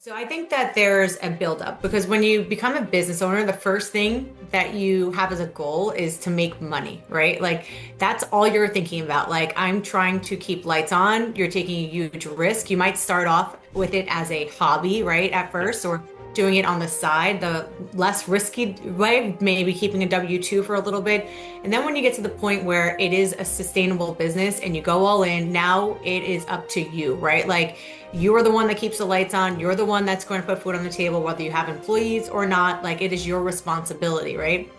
So I think that there's a buildup because when you become a business owner, the first thing that you have as a goal is to make money, right? Like that's all you're thinking about. Like I'm trying to keep lights on. You're taking a huge risk. You might start off with it as a hobby, right? At first, Yes. or doing it on the side, the less risky way, maybe keeping a W-2 for a little bit. And then when you get to the point where it is a sustainable business and you go all in, now it is up to you, right? Like you're the one that keeps the lights on. You're the one that's going to put food on the table, whether you have employees or not. Like it is your responsibility, right?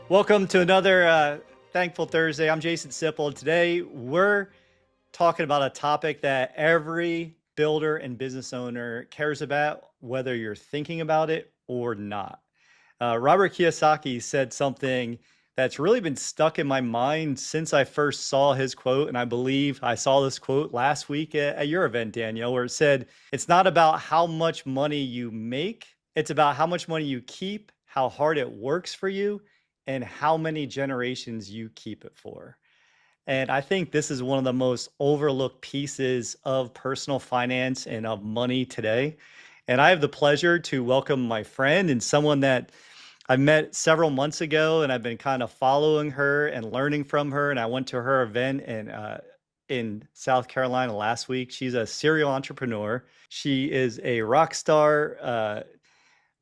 Welcome to another Thankful Thursday. I'm Jason Sipple. Today we're talking about a topic that every builder and business owner cares about, whether you're thinking about it or not. Robert Kiyosaki said something that's really been stuck in my mind since I first saw his quote. And I believe I saw this quote last week at your event, Danielle, where it said, it's not about how much money you make, it's about how much money you keep, how hard it works for you, and how many generations you keep it for. And I think this is one of the most overlooked pieces of personal finance and of money today. And I have the pleasure to welcome my friend and someone that I met several months ago, and I've been kind of following her and learning from her. And I went to her event in South Carolina last week. She's a serial entrepreneur. She is a rock star,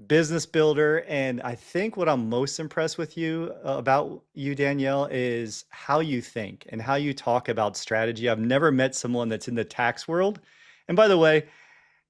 business builder. And I think what I'm most impressed with you about you, Danielle, is how you think and how you talk about strategy. I've never met someone that's in the tax world. And by the way,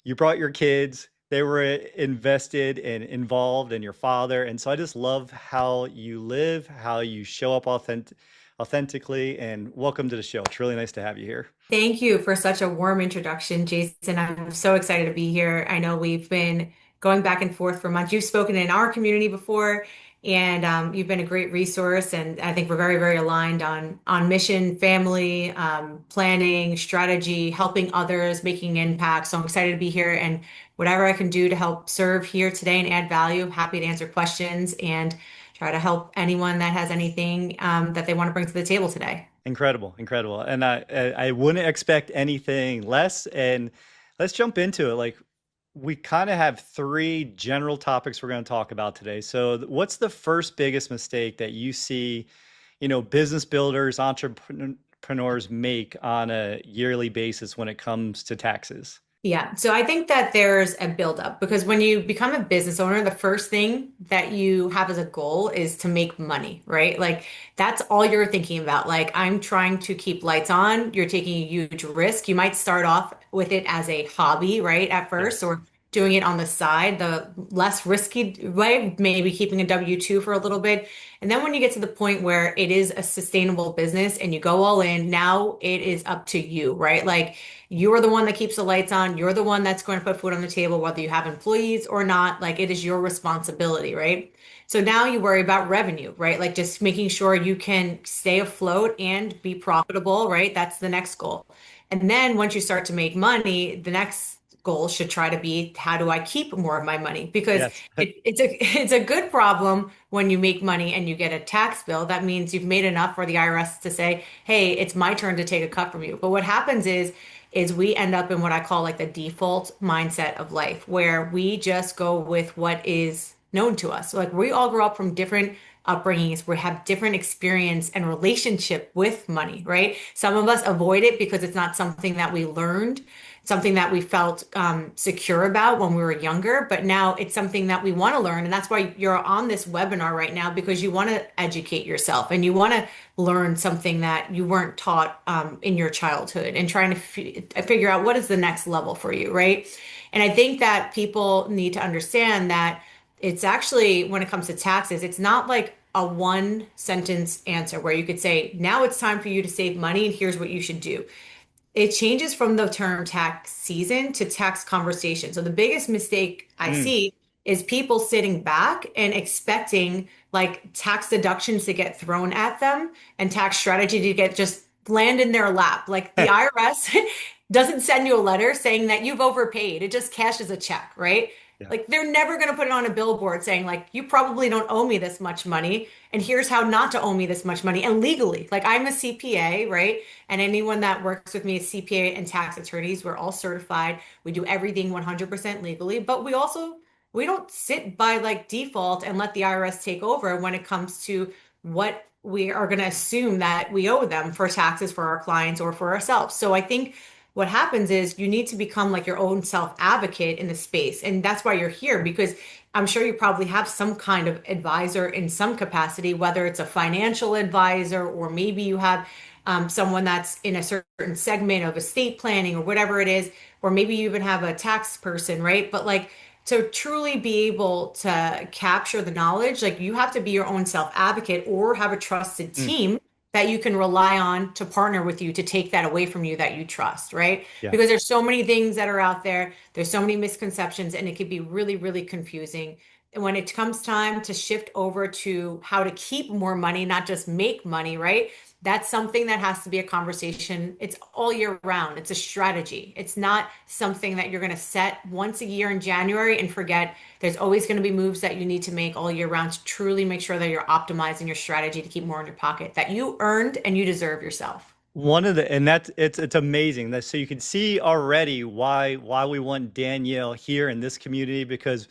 you brought your kids, they were invested and involved in your father. And so I just love how you live, how you show up authentically. And welcome to the show. It's really nice to have you here. Thank you for such a warm introduction, Jason. I'm so excited to be here. I know we've been going back and forth for months. You've spoken in our community before, and you've been a great resource. And I think we're very, very aligned on mission, family, planning, strategy, helping others, making impact. So I'm excited to be here, and whatever I can do to help serve here today and add value, happy to answer questions and try to help anyone that has anything that they want to bring to the table today. Incredible, incredible. And I wouldn't expect anything less. And let's jump into it. Like we kind of have three general topics we're going to talk about today. So what's the first biggest mistake that you see, business builders, entrepreneurs make on a yearly basis when it comes to taxes? Yeah, so I think that there's a buildup because when you become a business owner, the first thing that you have as a goal is to make money, right? Like that's all you're thinking about. Like I'm trying to keep lights on. You're taking a huge risk. You might start off with it as a hobby, right, at first, Yes. or doing it on the side, the less risky way, maybe keeping a W-2 for a little bit. And then when you get to the point where it is a sustainable business and you go all in, now it is up to you, right? Like you're the one that keeps the lights on. You're the one that's going to put food on the table, whether you have employees or not. Like it is your responsibility, right? So now you worry about revenue, right? Like just making sure you can stay afloat and be profitable, right? That's the next goal. And then once you start to make money, the next goal should try to be how do I keep more of my money? Because Yes. it's a good problem when you make money and you get a tax bill. That means you've made enough for the IRS to say, hey, it's my turn to take a cut from you. But what happens is we end up in what I call like the default mindset of life, where we just go with what is known to us. So like we all grow up from different upbringings, we have different experience and relationship with money, right? Some of us avoid it because it's not something that we learned, something that we felt secure about when we were younger, but now it's something that we want to learn. And that's why you're on this webinar right now because you want to educate yourself and you want to learn something that you weren't taught in your childhood and trying to figure out what is the next level for you, right? And I think that people need to understand that it's actually, when it comes to taxes, it's not like a one sentence answer where you could say, now it's time for you to save money and here's what you should do. It changes from the term tax season to tax conversation. So the biggest mistake I Mm. see is people sitting back and expecting like tax deductions to get thrown at them and tax strategy to get just land in their lap. Like the IRS doesn't send you a letter saying that you've overpaid. It just cashes a check, right? Yeah. Like they're never going to put it on a billboard saying like you probably don't owe me this much money and here's how not to owe me this much money and legally. Like I'm a CPA, right? And anyone that works with me is CPA and tax attorneys. We're all certified. We do everything 100% legally, but we don't sit by like default and let the IRS take over when it comes to what we are going to assume that we owe them for taxes for our clients or for ourselves. So I think what happens is you need to become like your own self advocate in the space. And that's why you're here, because I'm sure you probably have some kind of advisor in some capacity, whether it's a financial advisor or maybe you have someone that's in a certain segment of estate planning or whatever it is, or maybe you even have a tax person, right? But like to truly be able to capture the knowledge, like you have to be your own self advocate or have a trusted Mm, team that you can rely on to partner with you to take that away from you that you trust, right? yeah. Because there's so many things that are out there, there's so many misconceptions, and it can be really, really confusing. And when it comes time to shift over to how to keep more money, not just make money, right? That's something that has to be a conversation. It's all year round. It's a strategy. It's not something that you're going to set once a year in January and forget. There's always going to be moves that you need to make all year round to truly make sure that you're optimizing your strategy to keep more in your pocket that you earned and you deserve yourself. One of the and that's it's amazing that so you can see already why we want Danielle here in this community because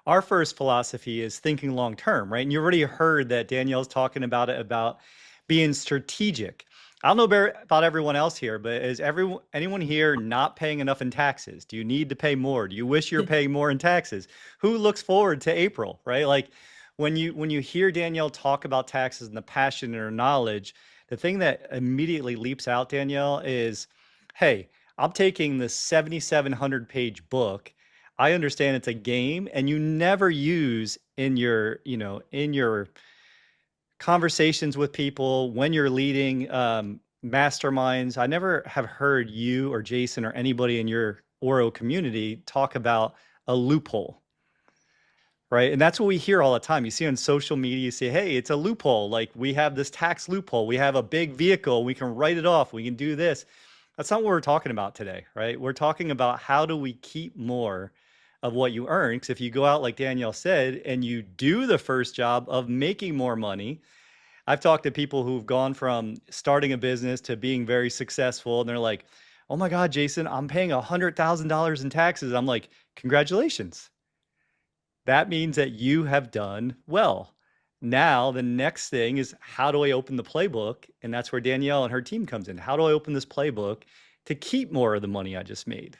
our first philosophy is thinking long term, right? And you already heard that Danielle's talking about it about being strategic. I don't know about everyone else here, but is anyone here not paying enough in taxes? Do you need to pay more? Do you wish you were paying more in taxes? Who looks forward to April, right? Like when you hear Danielle talk about taxes and the passion and her knowledge, the thing that immediately leaps out, Danielle, is, hey, I'm taking this 7,700 page book. I understand it's a game and you never use in your conversations with people when you're leading masterminds. I never have heard you or Jason or anybody in your Oro community talk about a loophole, right? And that's what we hear all the time. You see on social media, you say, hey, it's a loophole. Like we have this tax loophole. We have a big vehicle. We can write it off. We can do this. That's not what we're talking about today, right? We're talking about how do we keep more of what you earn? Because if you go out, like Danielle said, and you do the first job of making more money, I've talked to people who've gone from starting a business to being very successful. And they're like, oh my God, Jason, I'm paying $100,000 in taxes. I'm like, congratulations, that means that you have done well. Now, the next thing is how do I open the playbook? And that's where Danielle and her team comes in. How do I open this playbook to keep more of the money I just made?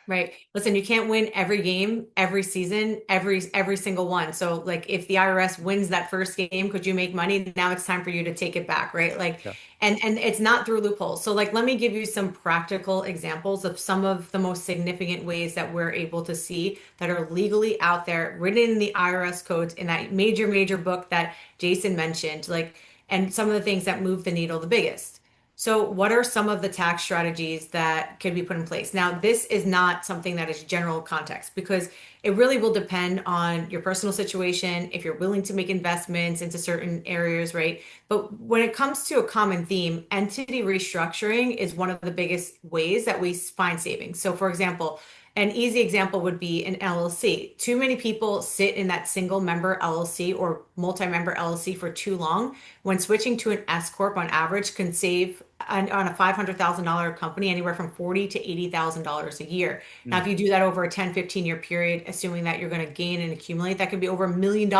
Right. Listen, you can't win every game, every season, every single one. So like if the IRS wins that first game, could you make money? Now it's time for you to take it back, right? Like Yeah. and it's not through loopholes. So like let me give you some practical examples of some of the most significant ways that we're able to see that are legally out there, written in the IRS codes in that major book that Jason mentioned, like and some of the things that move the needle the biggest. So, what are some of the tax strategies that can be put in place? Now, this is not something that is general context because it really will depend on your personal situation, if you're willing to make investments into certain areas, right? But when it comes to a common theme, entity restructuring is one of the biggest ways that we find savings. So, for example, an easy example would be an LLC. Too many people sit in that single member LLC or multi-member LLC for too long. When switching to an S corp on average can save on a $500,000 company anywhere from $40,000 to $80,000 a year. Now, Mm. if you do that over a 10, 15-year period, assuming that you're going to gain and accumulate, that could be over $1 million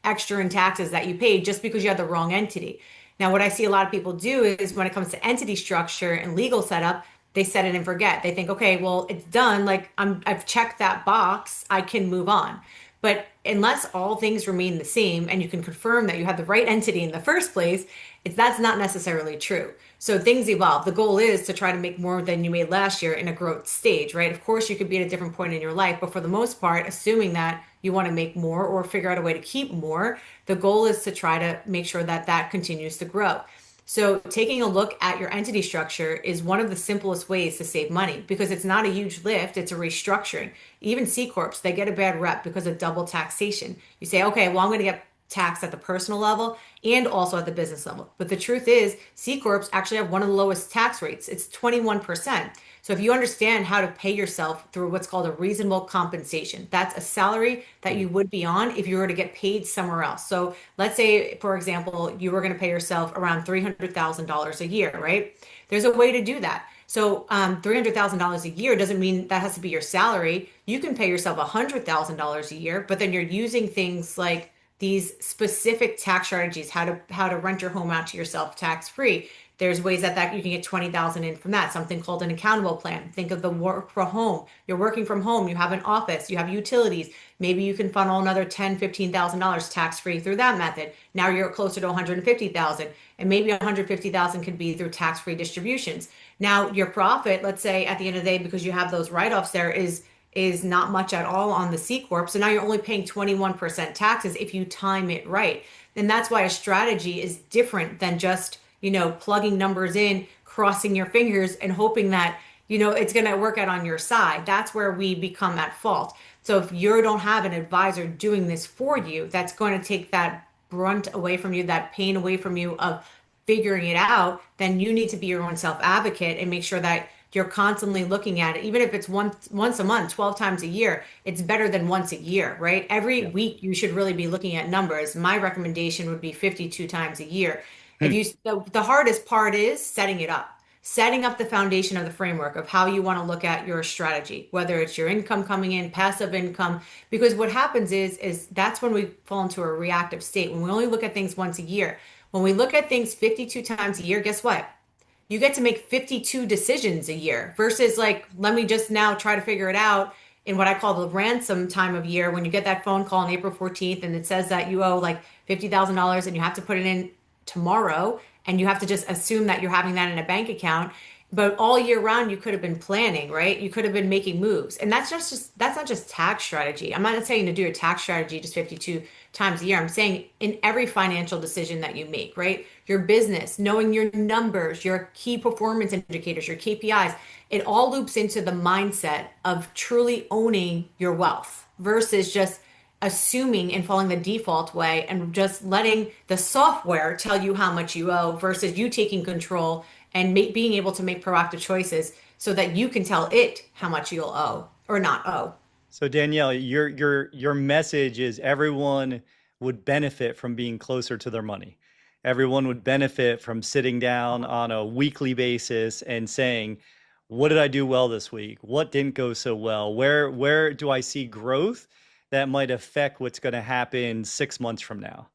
extra in taxes that you paid just because you had the wrong entity. Now, what I see a lot of people do is when it comes to entity structure and legal setup, they set it and forget. They think, okay, well, it's done. Like I've checked that box. I can move on. But unless all things remain the same and you can confirm that you had the right entity in the first place, that's not necessarily true. So things evolve. The goal is to try to make more than you made last year in a growth stage, right? Of course, you could be at a different point in your life, but for the most part, assuming that you want to make more or figure out a way to keep more, the goal is to try to make sure that that continues to grow. So, taking a look at your entity structure is one of the simplest ways to save money because it's not a huge lift, it's a restructuring. Even C Corps, they get a bad rep because of double taxation. You say, okay, well, I'm going to get taxed at the personal level and also at the business level. But the truth is, C Corps actually have one of the lowest tax rates. It's 21%. So if you understand how to pay yourself through what's called a reasonable compensation, that's a salary that Mm. you would be on if you were to get paid somewhere else. So let's say, for example, you were going to pay yourself around $300,000 a year, right? There's a way to do that. So $300,000 a year doesn't mean that has to be your salary. You can pay yourself $100,000 a year, but then you're using things like these specific tax strategies, how to rent your home out to yourself tax free. There's ways that you can get 20,000 in from that, something called an accountable plan. Think of the work from home. You're working from home, you have an office, you have utilities. Maybe you can funnel another $10,000, $15,000 tax free through that method. Now you're closer to 150,000, and maybe 150,000 could be through tax free distributions. Now your profit, let's say at the end of the day, because you have those write-offs there, is not much at all on the C Corp. So now you're only paying 21% taxes if you time it right. And that's why a strategy is different than just, plugging numbers in, crossing your fingers and hoping that, it's going to work out on your side. That's where we become at fault. So if you don't have an advisor doing this for you, that's going to take that brunt away from you, that pain away from you of figuring it out, then you need to be your own self advocate and make sure that you're constantly looking at it. Even if it's once a month, 12 times a year, it's better than once a year, right? Every Yeah. week you should really be looking at numbers. My recommendation would be 52 times a year. If Hmm. you the hardest part is setting it up. Setting up the foundation of the framework of how you want to look at your strategy, whether it's your income coming in, passive income, because what happens is that's when we fall into a reactive state. When we only look at things once a year. When we look at things 52 times a year, guess what? You get to make 52 decisions a year versus like, let me just now try to figure it out in what I call the ransom time of year when you get that phone call on April 14th and it says that you owe like $50,000 and you have to put it in tomorrow and you have to just assume that you're having that in a bank account. But all year round, you could have been planning, right? You could have been making moves. And that's not just tax strategy. I'm not saying to do a tax strategy just 52 times a year. I'm saying in every financial decision that you make, right? Your business, knowing your numbers, your key performance indicators, your KPIs, it all loops into the mindset of truly owning your wealth versus just assuming and following the default way and just letting the software tell you how much you owe versus you taking control and being able to make proactive choices so that you can tell it how much you'll owe or not owe. So Danielle, your message is everyone would benefit from being closer to their money. Everyone would benefit from sitting down on a weekly basis and saying, what did I do well this week? What didn't go so well? Where do I see growth that might affect what's going to happen 6 months from now?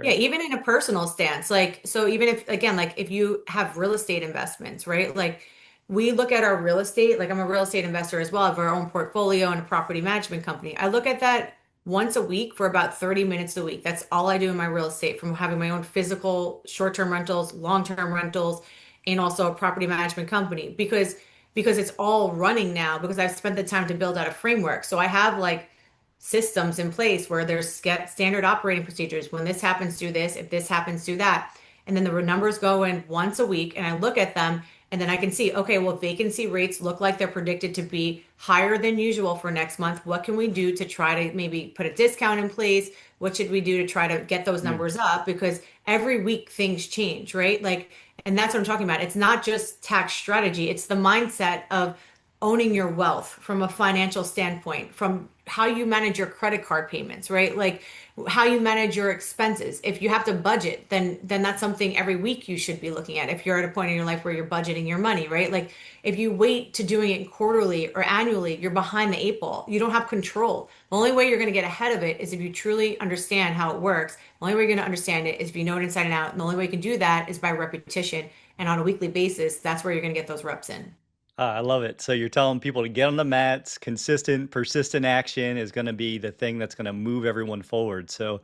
Yeah, Right. even in a personal stance, like, so even if, again, like if you have real estate investments, right? Like we look at our real estate, like I'm a real estate investor as well, I have our own portfolio and a property management company. I look at that once a week for about 30 minutes a week. That's all I do in my real estate from having my own physical short-term rentals, long-term rentals, and also a property management company because it's all running now because I've spent the time to build out a framework. So I have like systems in place where there's standard operating procedures. When this happens, do this. If this happens, do that. And then the numbers go in once a week and I look at them and then I can see, okay, well, vacancy rates look like they're predicted to be higher than usual for next month. What can we do to try to maybe put a discount in place? What should we do to try to get those Mm. numbers up? Because every week things change, right? Like, and that's what I'm talking about. It's not just tax strategy, it's the mindset of owning your wealth from a financial standpoint, from how you manage your credit card payments, right? Like how you manage your expenses. If you have to budget, then that's something every week you should be looking at. If you're at a point in your life where you're budgeting your money, right? Like if you wait to doing it quarterly or annually, you're behind the eight ball. You don't have control. The only way you're going to get ahead of it is if you truly understand how it works. The only way you're going to understand it is if you know it inside and out. And the only way you can do that is by repetition. And on a weekly basis, that's where you're going to get those reps in. I love it. So you're telling people to get on the mats, consistent, persistent action is going to be the thing that's going to move everyone forward. So,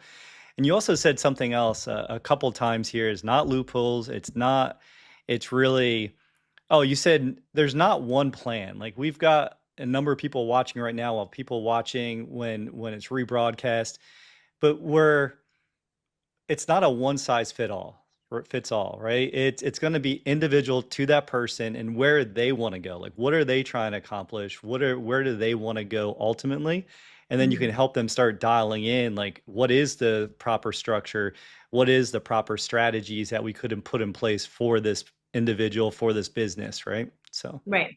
and you also said something else a couple times here is not loopholes. It's not, it's really, oh, you said there's not one plan. Like we've got a number of people watching right now while people watching when it's rebroadcast, but it's not a one size fit all. fits all, right? It's going to be individual to that person and where they want to go. Like, what are they trying to accomplish? Where do they want to go ultimately? And then you can Mhm. help them start dialing in, like, what is the proper structure? What is the proper strategies that we could put in place for this individual, for this business, right? So, Right.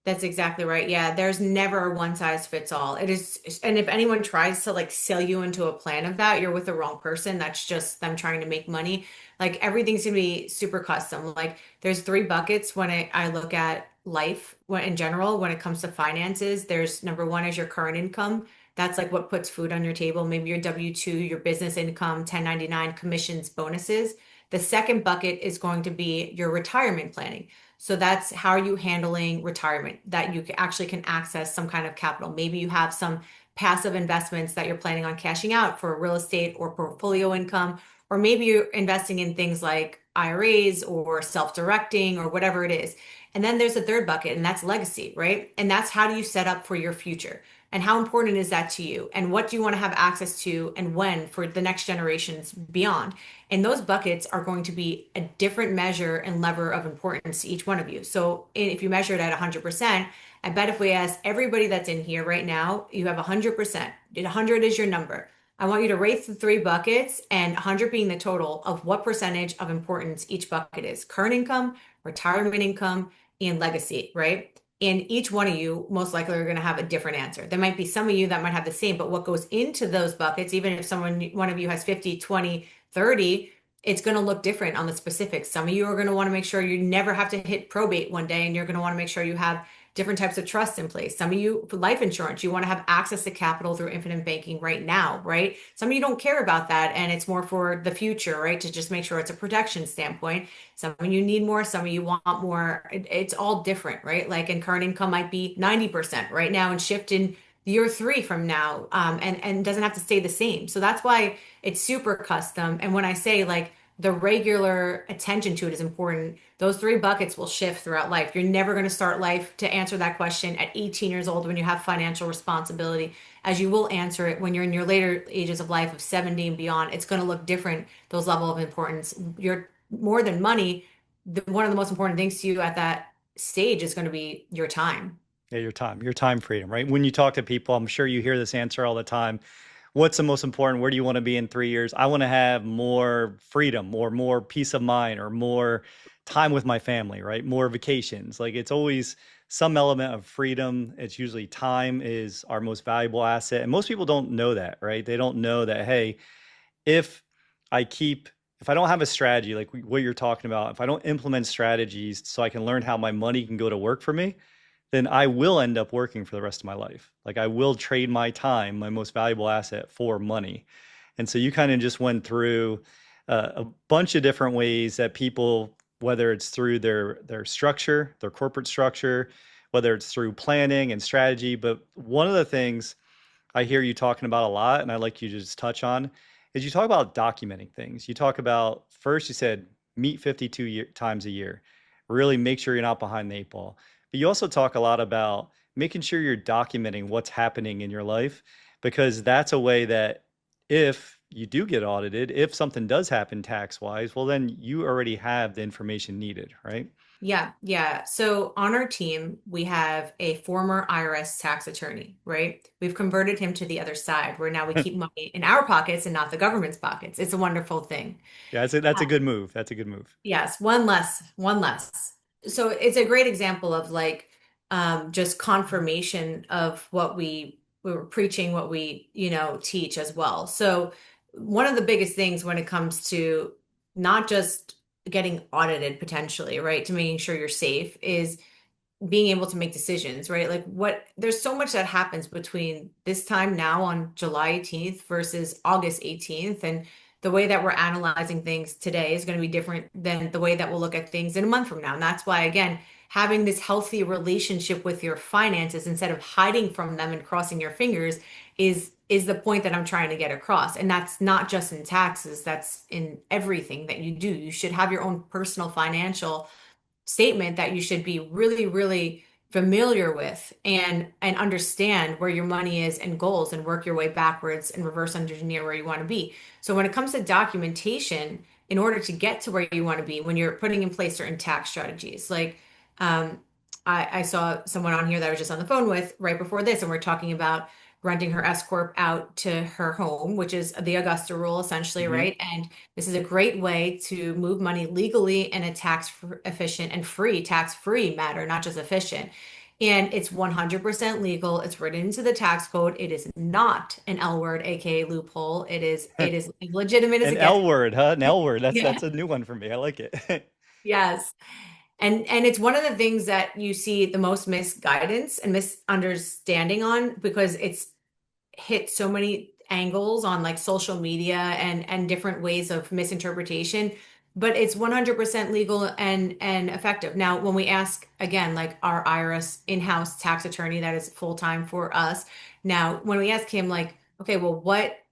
That's exactly right. Yeah, there's never a one size fits all. It is, and if anyone tries to like sell you into a plan of that, you're with the wrong person. That's just them trying to make money. Like everything's gonna be super custom. Like there's three buckets when I look at life when, in general, when it comes to finances. There's number one is your current income. That's like what puts food on your table. Maybe your W-2, your business income, 1099, commissions, bonuses. The second bucket is going to be your retirement planning. So that's how are you handling retirement that you actually can access some kind of capital. Maybe you have some passive investments that you're planning on cashing out for real estate or portfolio income, or maybe you're investing in things like IRAs or self-directing or whatever it is. And then there's a third bucket, and that's legacy, right? And that's how do you set up for your future? And how important is that to you? And what do you want to have access to and when for the next generations beyond? And those buckets are going to be a different measure and lever of importance to each one of you. So if you measure it at 100%, I bet if we ask everybody that's in here right now, you have 100%. 100 is your number. I want you to rate the three buckets and 100 being the total of what percentage of importance each bucket is. Current income, retirement income, and legacy, right? And each one of you most likely are going to have a different answer. There might be some of you that might have the same, but what goes into those buckets, even if one of you has 50, 20, 30, it's going to look different on the specifics. Some of you are going to want to make sure you never have to hit probate one day, and you're going to want to make sure you have different types of trusts in place. Some of you, for life insurance, you want to have access to capital through infinite banking right now, right? Some of you don't care about that, and it's more for the future, right? To just make sure it's a protection standpoint. Some of you need more, some of you want more. It's all different, right? Like, and current income might be 90% right now and shift in year three from now, and doesn't have to stay the same. So that's why it's super custom. And when I say like the regular attention to it is important, those three buckets will shift throughout life. You're never going to start life to answer that question at 18 years old when you have financial responsibility, as you will answer it when you're in your later ages of life of 70 and beyond. It's going to look different, those level of importance. You're more than money. One of the most important things to you at that stage is going to be your time. yeah, your time freedom, right? When you talk to people, I'm sure you hear this answer all the time. What's the most important? Where do you want to be in 3 years? I want to have more freedom or more peace of mind or more time with my family, right? More vacations. Like it's always some element of freedom. It's usually time is our most valuable asset. And most people don't know that, right? They don't know that, hey, if I keep, if I don't have a strategy, like what you're talking about, if I don't implement strategies so I can learn how my money can go to work for me, then I will end up working for the rest of my life. Like I will trade my time, my most valuable asset, for money. And so you kind of just went through a bunch of different ways that people, whether it's through their structure, their corporate structure, whether it's through planning and strategy. But one of the things I hear you talking about a lot, and I like you to just touch on, is you talk about documenting things. You talk about first, you said meet 52 times a year, really make sure you're not behind the eight ball. But you also talk a lot about making sure you're documenting what's happening in your life, because that's a way that if you do get audited, if something does happen tax wise, well, then you already have the information needed, right? Yeah, yeah. So on our team, we have a former IRS tax attorney, right? We've converted him to the other side, where now we keep money in our pockets and not the government's pockets. It's a wonderful thing. Yeah, that's a good move. That's a good move. Yes, one less, one less. So it's a great example of like just confirmation of what we were preaching, what we, teach as well. So one of the biggest things when it comes to not just getting audited potentially, right, to making sure you're safe is being able to make decisions, right? Like there's so much that happens between this time now on July 18th versus August 18th. And the way that we're analyzing things today is going to be different than the way that we'll look at things in a month from now. And that's why, again, having this healthy relationship with your finances instead of hiding from them and crossing your fingers is the point that I'm trying to get across. And that's not just in taxes, that's in everything that you do. You should have your own personal financial statement that you should be really, really familiar with and understand where your money is and goals and work your way backwards and reverse engineer where you want to be. So when it comes to documentation, in order to get to where you want to be when you're putting in place certain tax strategies. Like, um, I saw someone on here that I was just on the phone with right before this, and we're talking about renting her S corp out to her home, which is the Augusta rule essentially, Hmm. right? And this is a great way to move money legally in a efficient and free, tax-free matter, not just efficient. And it's 100% legal. It's written into the tax code. It is not an L word, aka loophole. It is legitimate as An it gets. L word, huh? An L word. Yeah. That's a new one for me. I like it. Yes. And it's one of the things that you see the most misguidance and misunderstanding on because it's hit so many angles on like social media and different ways of misinterpretation, but it's 100% legal and effective. Now, when we ask again, like our IRS in-house tax attorney that is full-time for us, now when we ask him like, okay, well, what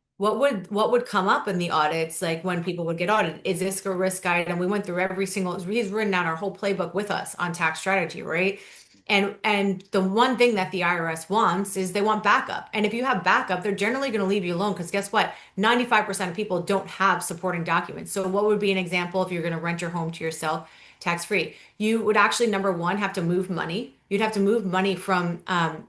would come up in the audits, like when people would get audited? Is this a risk item? We went through every single, he's written out our whole playbook with us on tax strategy, right? And the one thing that the IRS wants is they want backup. And if you have backup, they're generally going to leave you alone because guess what? 95% of people don't have supporting documents. So what would be an example if you're going to rent your home to yourself tax free? You would actually, number one, have to move money. You'd have to move money from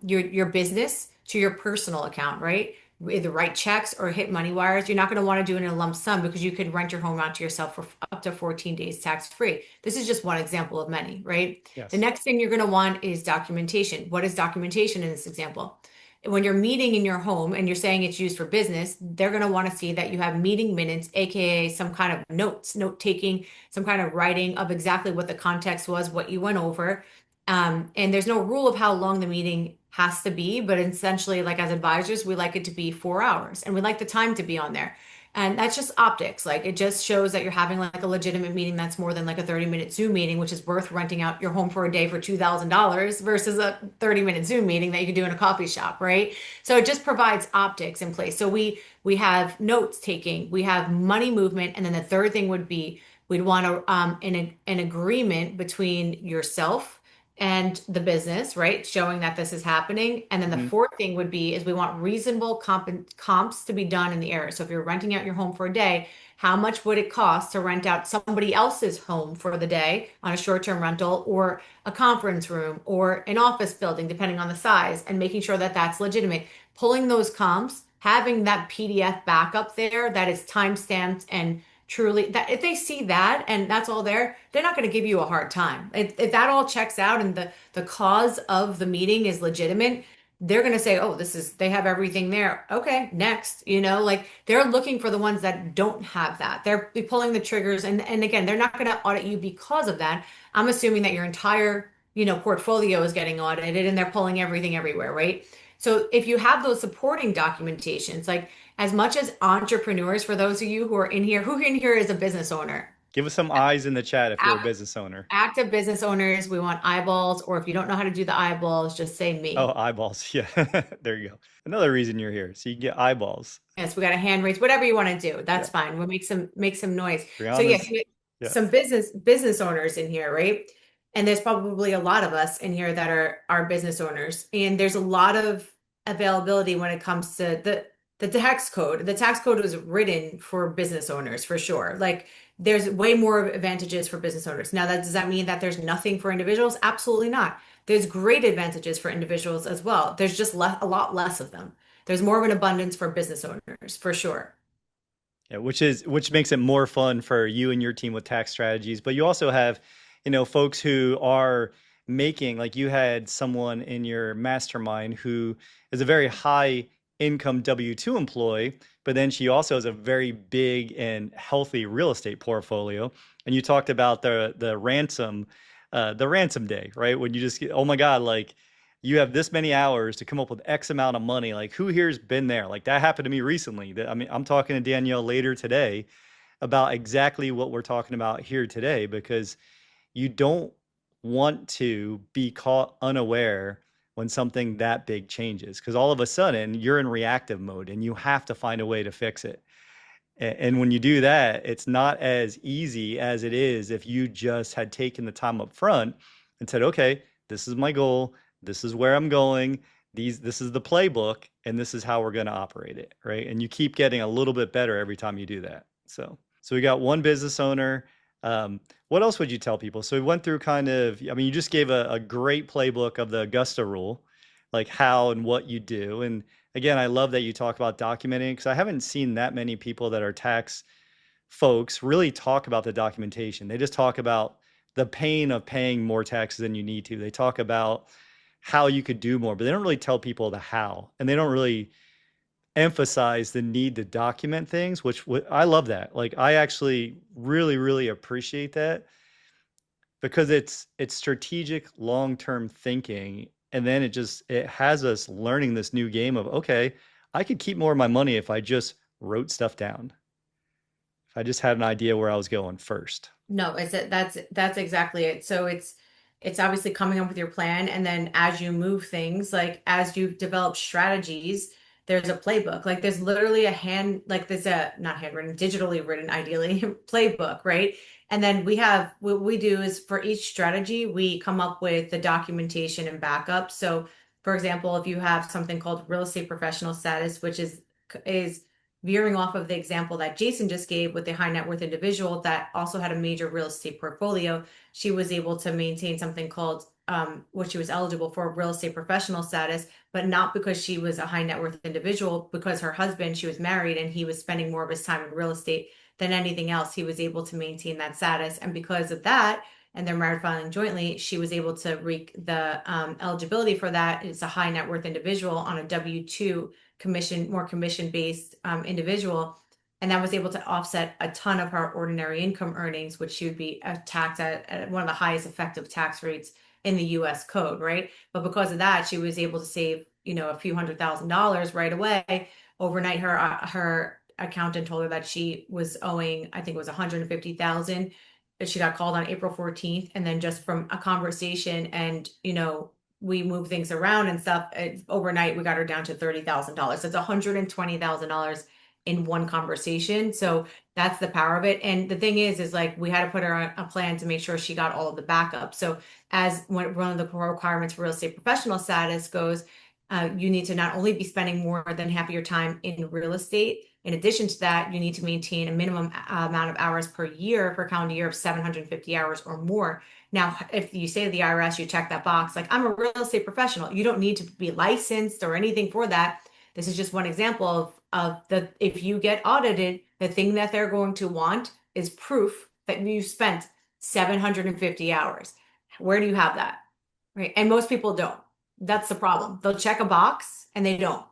your business to your personal account, right? Either write checks or hit money wires. You're not going to want to do it in a lump sum because you could rent your home out to yourself for up to 14 days tax free. This is just one example of many, right? The Yes. next thing you're going to want is documentation. What is documentation in this example? When you're meeting in your home and you're saying it's used for business, they're going to want to see that you have meeting minutes, aka some kind of notes, note taking, some kind of writing of exactly what the context was, what you went over. And there's no rule of how long the meeting has to be, but essentially, like as advisors, we like it to be 4 hours and we like the time to be on there. And that's just optics. Like it just shows that you're having like a legitimate meeting that's more than like a 30-minute Zoom meeting, which is worth renting out your home for a day for $2,000 versus a 30-minute Zoom meeting that you can do in a coffee shop, right? So it just provides optics in place. So we have notes taking, we have money movement, and then the third thing would be we'd want an agreement between yourself and the business, right? Showing that this is happening. And then the Hmm. fourth thing would be is we want reasonable comps to be done in the area. So if you're renting out your home for a day, how much would it cost to rent out somebody else's home for the day on a short-term rental or a conference room or an office building, depending on the size, and making sure that that's legitimate. Pulling those comps, having that PDF backup there that is time-stamped and truly that if they see that and that's all there, they're not going to give you a hard time. If that all checks out and the cause of the meeting is legitimate, they're going to say, "Oh, this is they have everything there. Okay, next." Like they're looking for the ones that don't have that. They're pulling the triggers and again, they're not going to audit you because of that. I'm assuming that your entire, portfolio is getting audited and they're pulling everything everywhere, right? So if you have those supporting documentations, like as much as entrepreneurs, for those of you who in here is a business owner, Give us some eyes in the chat if you're a act, business owner. active business owners, we want eyeballs, or if you don't know how to do the eyeballs, just say Oh, me. eyeballs. Yeah. There you go. Another reason you're here. So you can get eyeballs. Yes, we got a hand raise, whatever you want to do. Yeah. That's fine. We'll make some noise. So yes, Brianna's. Yeah. some business owners in here, right? And there's probably a lot of us in here that are business owners. And there's a lot of availability when it comes to the tax code. The tax code was written for business owners for sure. Like there's way more advantages for business owners. Now does that mean that there's nothing for individuals? Absolutely not. There's great advantages for individuals as well. There's just a lot less of them. There's more of an abundance for business owners, for sure. Yeah, which makes it more fun for you and your team with tax strategies. But you also have, folks who are making, like you had someone in your mastermind who is a very high income W-2 employee, but then she also has a very big and healthy real estate portfolio. And you talked about the ransom day, right? When you just get, oh my God, like you have this many hours to come up with X amount of money. Like who here's been there? Like that happened to me recently. I mean, I'm talking to Danielle later today about exactly what we're talking about here today because you don't want to be caught unaware when something that big changes because all of a sudden you're in reactive mode and you have to find a way to fix it. And when you do that, it's not as easy as it is if you just had taken the time up front and said, okay, this is my goal. This is where I'm going. This is the playbook, and this is how we're going to operate it, right? And you keep getting a little bit better every time you do that. So, So we got one business owner. What else would you tell people? So we went through kind of, I mean, you just gave a great playbook of the Augusta rule, like how and what you do. And again, I love that you talk about documenting because I haven't seen that many people that are tax folks really talk about the documentation. They just talk about the pain of paying more taxes than you need to. They talk about how you could do more, but they don't really tell people the how. And they don't really emphasize the need to document things, which I love that. Like I actually really, really appreciate that because it's strategic long-term thinking. And then it has us learning this new game of, okay, I could keep more of my money if I just wrote stuff down. If I just had an idea where I was going first. No, that's exactly it. So it's obviously coming up with your plan, and then as you move things, like as you develop strategies, there's a playbook. Like there's literally a hand, like there's a not handwritten, digitally written, ideally playbook, right? And then we have what we do is for each strategy, we come up with the documentation and backup. So, for example, if you have something called real estate professional status, which is veering off of the example that Jason just gave with the high net worth individual that also had a major real estate portfolio, she was able to maintain something called what she was eligible for real estate professional status, but not because she was a high net worth individual, because her husband, she was married and he was spending more of his time in real estate than anything else. He was able to maintain that status. And because of that, and they're married filing jointly, she was able to wreak the eligibility for that. It's a high net worth individual on a W-2 commission, more commission based individual. And that was able to offset a ton of her ordinary income earnings, which she would be taxed at one of the highest effective tax rates in the US code, right? But because of that, she was able to save, a few $100,000 right away. Overnight, her accountant told her that she was owing, I think it was 150,000. She got called on April 14th. And then just from a conversation and, we move things around and stuff. Overnight, we got her down to $30,000. So it's $120,000 in one conversation. So that's the power of it. And the thing is like we had to put her on a plan to make sure she got all of the backup. So as one of the core requirements for real estate professional status goes, you need to not only be spending more than half of your time in real estate. In addition to that, you need to maintain a minimum amount of hours per year per calendar year of 750 hours or more. Now, if you say to the IRS, you check that box, like I'm a real estate professional, you don't need to be licensed or anything for that. This is just one example of the, if you get audited, the thing that they're going to want is proof that you spent 750 hours. Where do you have that? Right. And most people don't. That's the problem. They'll check a box and they don't.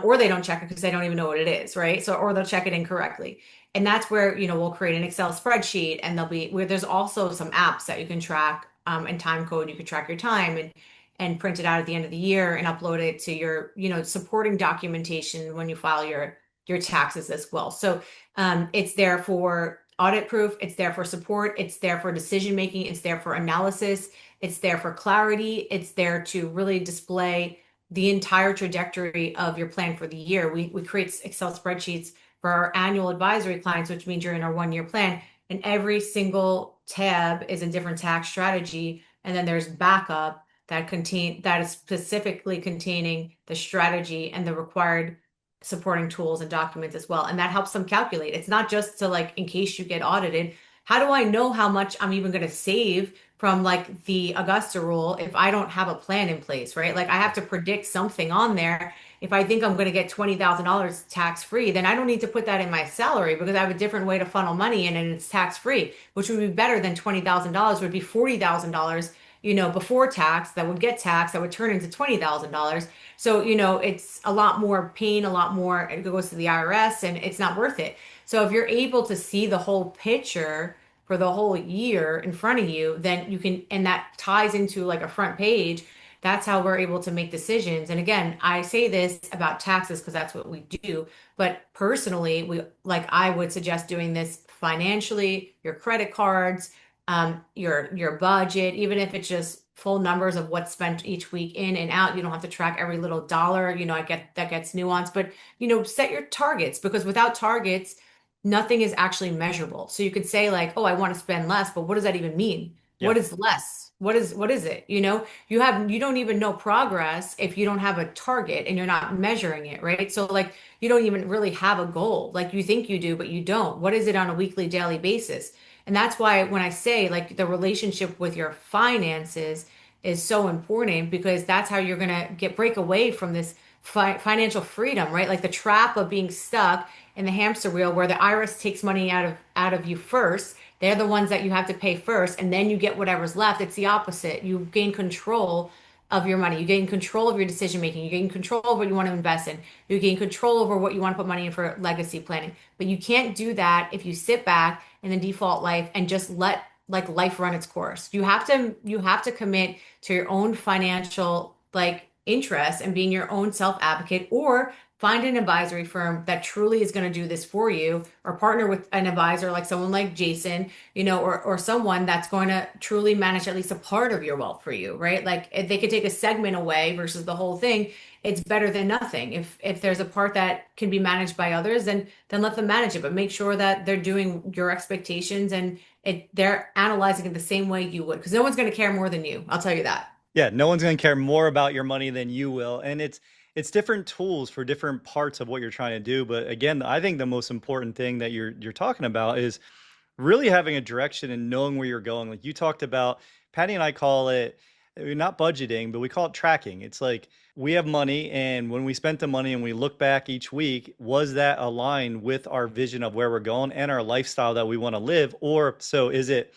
Or they don't check it because they don't even know what it is, right? So, or they'll check it incorrectly. And that's where, we'll create an Excel spreadsheet and there'll be where there's also some apps that you can track and time code. You can track your time and print it out at the end of the year and upload it to your, supporting documentation when you file your taxes as well. So it's there for audit proof, it's there for support, it's there for decision making, it's there for analysis, it's there for clarity, it's there to really display the entire trajectory of your plan for the year. We create Excel spreadsheets for our annual advisory clients, which means you're in our 1 year plan. And every single tab is a different tax strategy. And then there's backup that is specifically containing the strategy and the required supporting tools and documents as well. And that helps them calculate. It's not just to like, in case you get audited, how do I know how much I'm even going to save from like the Augusta rule if I don't have a plan in place, right? Like I have to predict something on there. If I think I'm going to get $20,000 tax free, then I don't need to put that in my salary because I have a different way to funnel money in and it's tax free, which would be better than $20,000, would be $40,000, before tax that would get taxed that would turn into $20,000. So, it's a lot more pain, a lot more, it goes to the IRS and it's not worth it. So if you're able to see the whole picture for the whole year in front of you, then you can, and that ties into like a front page. That's how we're able to make decisions. And again, I say this about taxes because that's what we do. But personally, I would suggest doing this financially, your credit cards, your budget, even if it's just full numbers of what's spent each week in and out. You don't have to track every little dollar. I get that gets nuanced, but set your targets because without targets, nothing is actually measurable. So you could say like, oh, I want to spend less, but what does that even mean? Yeah. What is less? what is it? You don't even know progress if you don't have a target and you're not measuring it, right? So like you don't even really have a goal. Like you think you do, but you don't. What is it on a weekly, daily basis? And that's why when I say like the relationship with your finances is so important because that's how you're gonna get break away from this financial freedom, right? Like the trap of being stuck in the hamster wheel where the IRS takes money out of you first. They're the ones that you have to pay first, and then you get whatever's left. It's the opposite. You gain control of your money. You gain control of your decision making. You gain control of what you want to invest in. You gain control over what you want to put money in for legacy planning. But you can't do that if you sit back in the default life and just let like life run its course. You have to commit to your own financial like interests and being your own self advocate or find an advisory firm that truly is going to do this for you or partner with an advisor like someone like Jason, or someone that's going to truly manage at least a part of your wealth for you, right? Like if they could take a segment away versus the whole thing, it's better than nothing. If there's a part that can be managed by others, then let them manage it, but make sure that they're doing your expectations and they're analyzing it the same way you would, because no one's going to care more than you. I'll tell you that. Yeah, no one's going to care more about your money than you will. And it's different tools for different parts of what you're trying to do. But again, I think the most important thing that you're talking about is really having a direction and knowing where you're going. Like you talked about, Patty and I call it not budgeting, but we call it tracking. It's like we have money, and when we spent the money and we look back each week, was that aligned with our vision of where we're going and our lifestyle that we want to live? Or so is it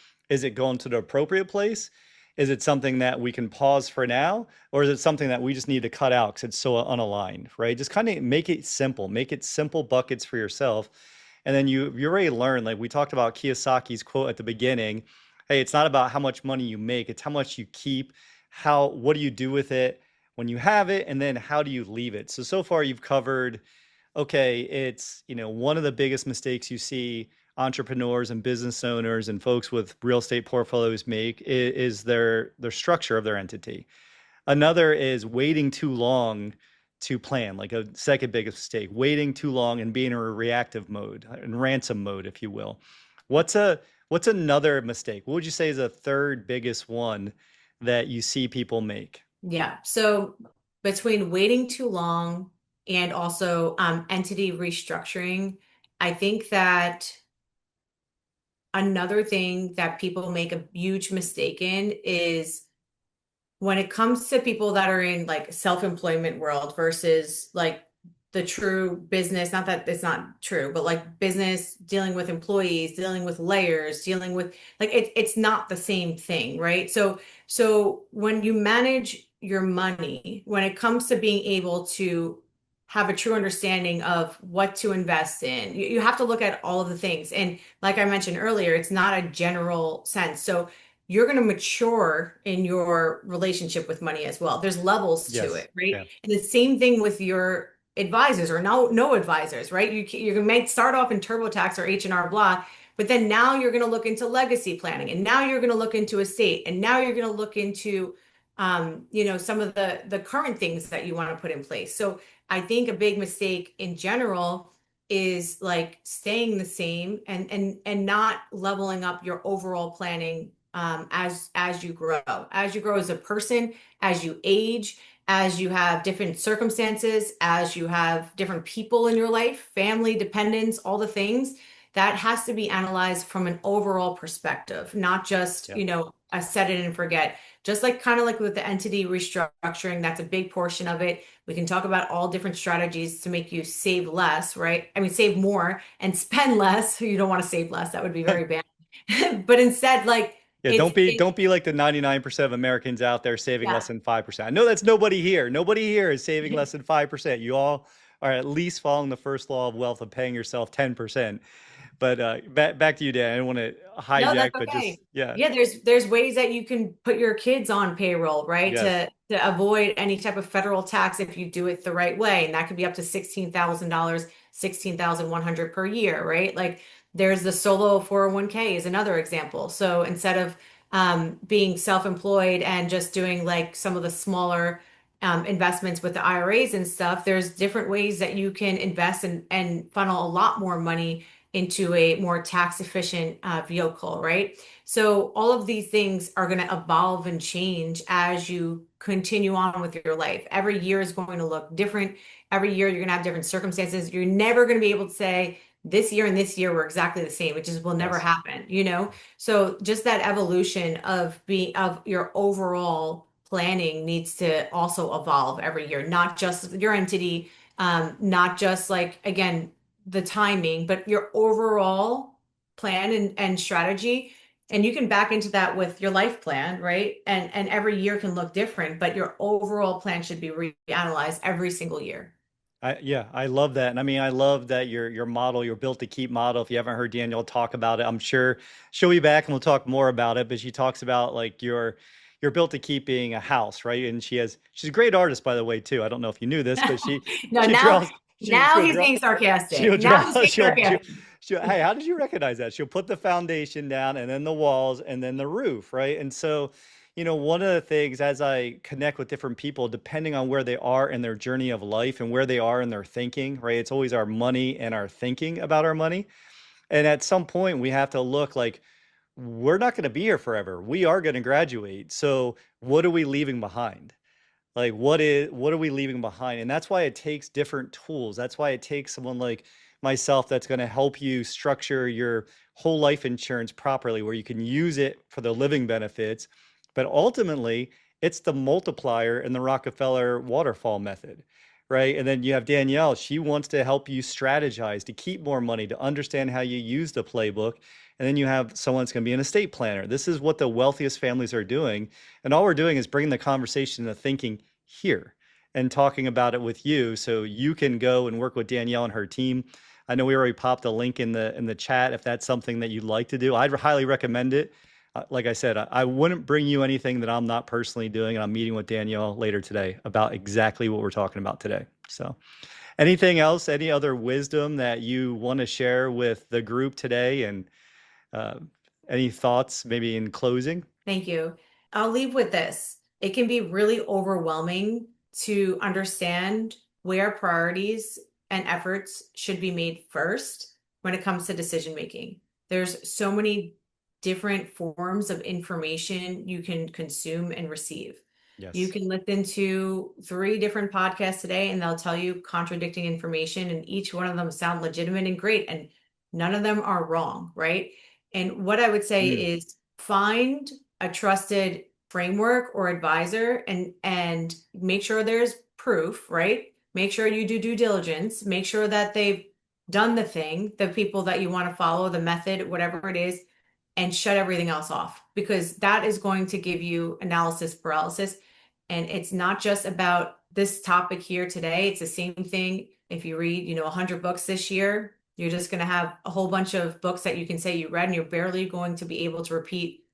going to the appropriate place? Is it something that we can pause for now? Or is it something that we just need to cut out because it's so unaligned, right? Just kind of make it simple buckets for yourself. And then you already learned, like we talked about Kiyosaki's quote at the beginning. Hey, it's not about how much money you make, it's how much you keep, what do you do with it when you have it, and then how do you leave it? So far you've covered, okay, it's, one of the biggest mistakes you see entrepreneurs and business owners and folks with real estate portfolios make is their structure of their entity. Another is waiting too long to plan, like a second biggest mistake, waiting too long and being in a reactive mode, in ransom mode, if you will. What's another mistake? What would you say is a third biggest one that you see people make? Yeah. So between waiting too long and also entity restructuring, I think that another thing that people make a huge mistake in is when it comes to people that are in like self-employment world versus like the true business, not that it's not true, but like business dealing with employees, dealing with layers, dealing with like it's not the same thing, right? So when you manage your money, when it comes to being able to have a true understanding of what to invest in, you have to look at all of the things. And like I mentioned earlier, it's not a general sense. So you're going to mature in your relationship with money as well. There's levels to Yes. it, right? Yeah. And the same thing with your advisors or no advisors, right? You may start off in TurboTax or H&R Block, but then now you're going to look into legacy planning, and now you're going to look into estate, and now you're going to look into some of the current things that you want to put in place. So I think a big mistake in general is like staying the same and not leveling up your overall planning as you grow, as a person, as you age, as you have different circumstances, as you have different people in your life, family, dependents, all the things that has to be analyzed from an overall perspective, not just, Yeah. a set it and forget. Just like kind of like with the entity restructuring, that's a big portion of it. We can talk about all different strategies to make you save less, right? I mean, save more and spend less. You don't want to save less. That would be very bad. But instead, like Yeah, it's it don't be like the 99% of Americans out there saving less yeah. than 5%. I know that's nobody here. Nobody here is saving less than 5%. You all are at least following the first law of wealth of paying yourself 10%. But back to you, Dan. I don't want to No, hijack, that's but just okay. yeah. Yeah, there's ways that you can put your kids on payroll, right? Yes. To avoid any type of federal tax if you do it the right way. And that could be up to $16,000, 16,100 per year, right? Like there's the solo 401k is another example. So instead of being self-employed and just doing like some of the smaller investments with the IRAs and stuff, there's different ways that you can invest and funnel a lot more money into a more tax efficient vehicle, right? So all of these things are going to evolve and change as you continue on with your life. Every year is going to look different. Every year you're going to have different circumstances. You're never going to be able to say this year and this year were exactly the same. It just will never Yes. happen, you know? So just that evolution of being of your overall planning needs to also evolve every year, not just your entity, not just like again the timing, but your overall plan and strategy. And you can back into that with your life plan, right? And every year can look different, but your overall plan should be reanalyzed every single year. Yeah, I love that. And I mean, I love that your model, your built to keep model. If you haven't heard Danielle talk about it, I'm sure she'll be back and we'll talk more about it. But she talks about like your built to keep being a house, right? And she's a great artist, by the way, too. I don't know if you knew this, but No, she now draws now she'll he's draw being sarcastic. she'll Now draw he's being sarcastic. hey, how did you recognize that? She'll put the foundation down and then the walls and then the roof, right? And so one of the things as I connect with different people, depending on where they are in their journey of life and where they are in their thinking, right? It's always our money and our thinking about our money. And at some point, we have to look like we're not going to be here forever. We are going to graduate. So, what are we leaving behind? Like what are we leaving behind? And that's why it takes different tools. That's why it takes someone like myself that's going to help you structure your whole life insurance properly where you can use it for the living benefits. But ultimately, it's the multiplier in the Rockefeller waterfall method, right? And then you have Danielle, she wants to help you strategize to keep more money, to understand how you use the playbook. And then you have someone that's going to be an estate planner. This is what the wealthiest families are doing. And all we're doing is bringing the conversation to thinking here and talking about it with you so you can go and work with Danielle and her team. I know we already popped a link in the chat if that's something that you'd like to do. I'd highly recommend it. Like I said, I wouldn't bring you anything that I'm not personally doing. And I'm meeting with Danielle later today about exactly what we're talking about today. So anything else, any other wisdom that you want to share with the group today? And uh, any thoughts maybe in closing? Thank you. I'll leave with this. It can be really overwhelming to understand where priorities and efforts should be made first when it comes to decision making. There's so many different forms of information you can consume and receive. You Yes. can listen to three different podcasts today, and they'll tell you contradicting information, and each one of them sound legitimate and great, and none of them are wrong, right? And what I would say Mm, is find a trusted framework or advisor and make sure there's proof, right? Make sure you do due diligence, make sure that they've done the thing, the people that you want to follow, the method, whatever it is, and shut everything else off because that is going to give you analysis paralysis. And it's not just about this topic here today. It's the same thing if you read, 100 books this year, you're just going to have a whole bunch of books that you can say you read, and you're barely going to be able to repeat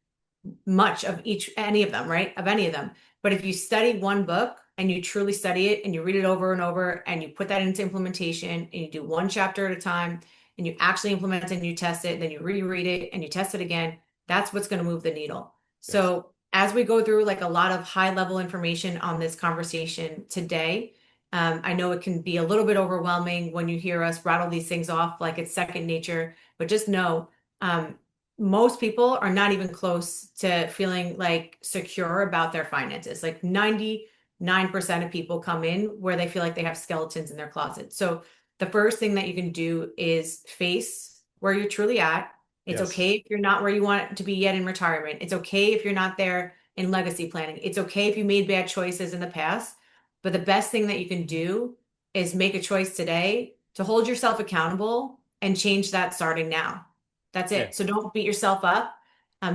much of any of them, right? Of any of them. But if you study one book and you truly study it and you read it over and over and you put that into implementation and you do one chapter at a time and you actually implement it and you test it, and then you reread it and you test it again, that's what's going to move the needle. yes. So as we go through like a lot of high level information on this conversation today, I know it can be a little bit overwhelming when you hear us rattle these things off like it's second nature, but just know um, most people are not even close to feeling like secure about their finances. Like 99% of people come in where they feel like they have skeletons in their closet. So the first thing that you can do is face where you're truly at. It's Yes. okay if you're not where you want to be yet in retirement. It's okay if you're not there in legacy planning. It's okay if you made bad choices in the past. But the best thing that you can do is make a choice today to hold yourself accountable and change that starting now. That's Yeah. it. So don't beat yourself up.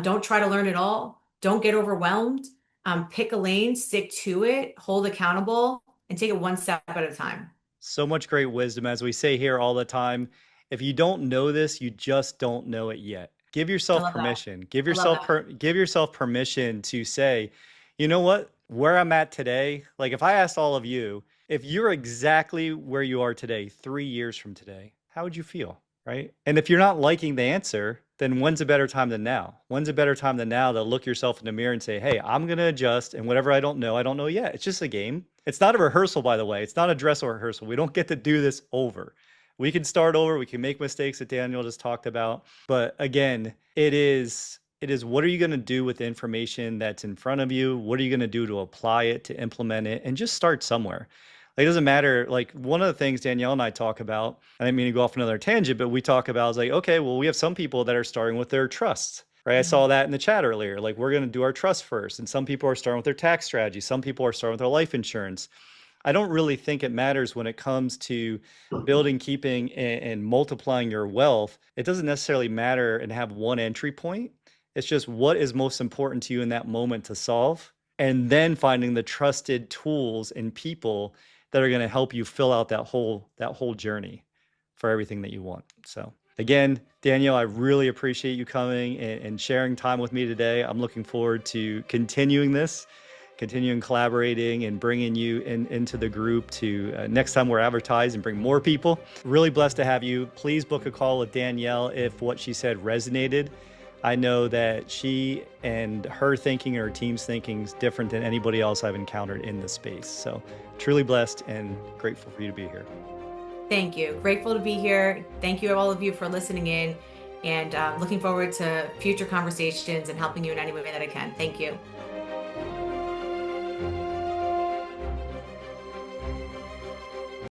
Don't try to learn it all. Don't get overwhelmed. Pick a lane, stick to it, hold accountable, and take it one step at a time. So much great wisdom. As we say here all the time, if you don't know this, you just don't know it yet. Give I yourself love that. permission. I love that. Give yourself permission to say, you know what? Where I'm at today, like if I asked all of you, if you're exactly where you are today, 3 years from today, how would you feel? Right. And if you're not liking the answer, then when's a better time than now? When's a better time than now to look yourself in the mirror and say, hey, I'm going to adjust. And whatever I don't know yet. It's just a game. It's not a rehearsal, by the way. It's not a dress rehearsal. We don't get to do this over. We can start over. We can make mistakes that Daniel just talked about. But again, it is what are you going to do with the information that's in front of you? What are you going to do to apply it, to implement it, and just start somewhere? Like, it doesn't matter. Like, one of the things Danielle and I talk about, I didn't mean to go off another tangent, but we talk about is like, okay, well, we have some people that are starting with their trusts, right? I saw that in the chat earlier. Like, we're going to do our trust first. And some people are starting with their tax strategy. Some people are starting with their life insurance. I don't really think it matters when it comes to building, keeping, and multiplying your wealth. It doesn't necessarily matter and have one entry point. It's just what is most important to you in that moment to solve, and then finding the trusted tools and people that are going to help you fill out that whole journey for everything that you want. So again, Daniel, I really appreciate you coming and sharing time with me today. I'm looking forward to continuing collaborating and bringing you into the group to next time we're advertised and bring more people. Really blessed to have you. Please book a call with Danielle if what she said resonated. I know that she and her thinking, or her team's thinking, is different than anybody else I've encountered in the space. So truly blessed and grateful for you to be here. Thank you. Grateful to be here. Thank you, all of you, for listening in, and looking forward to future conversations and helping you in any way that I can. Thank you.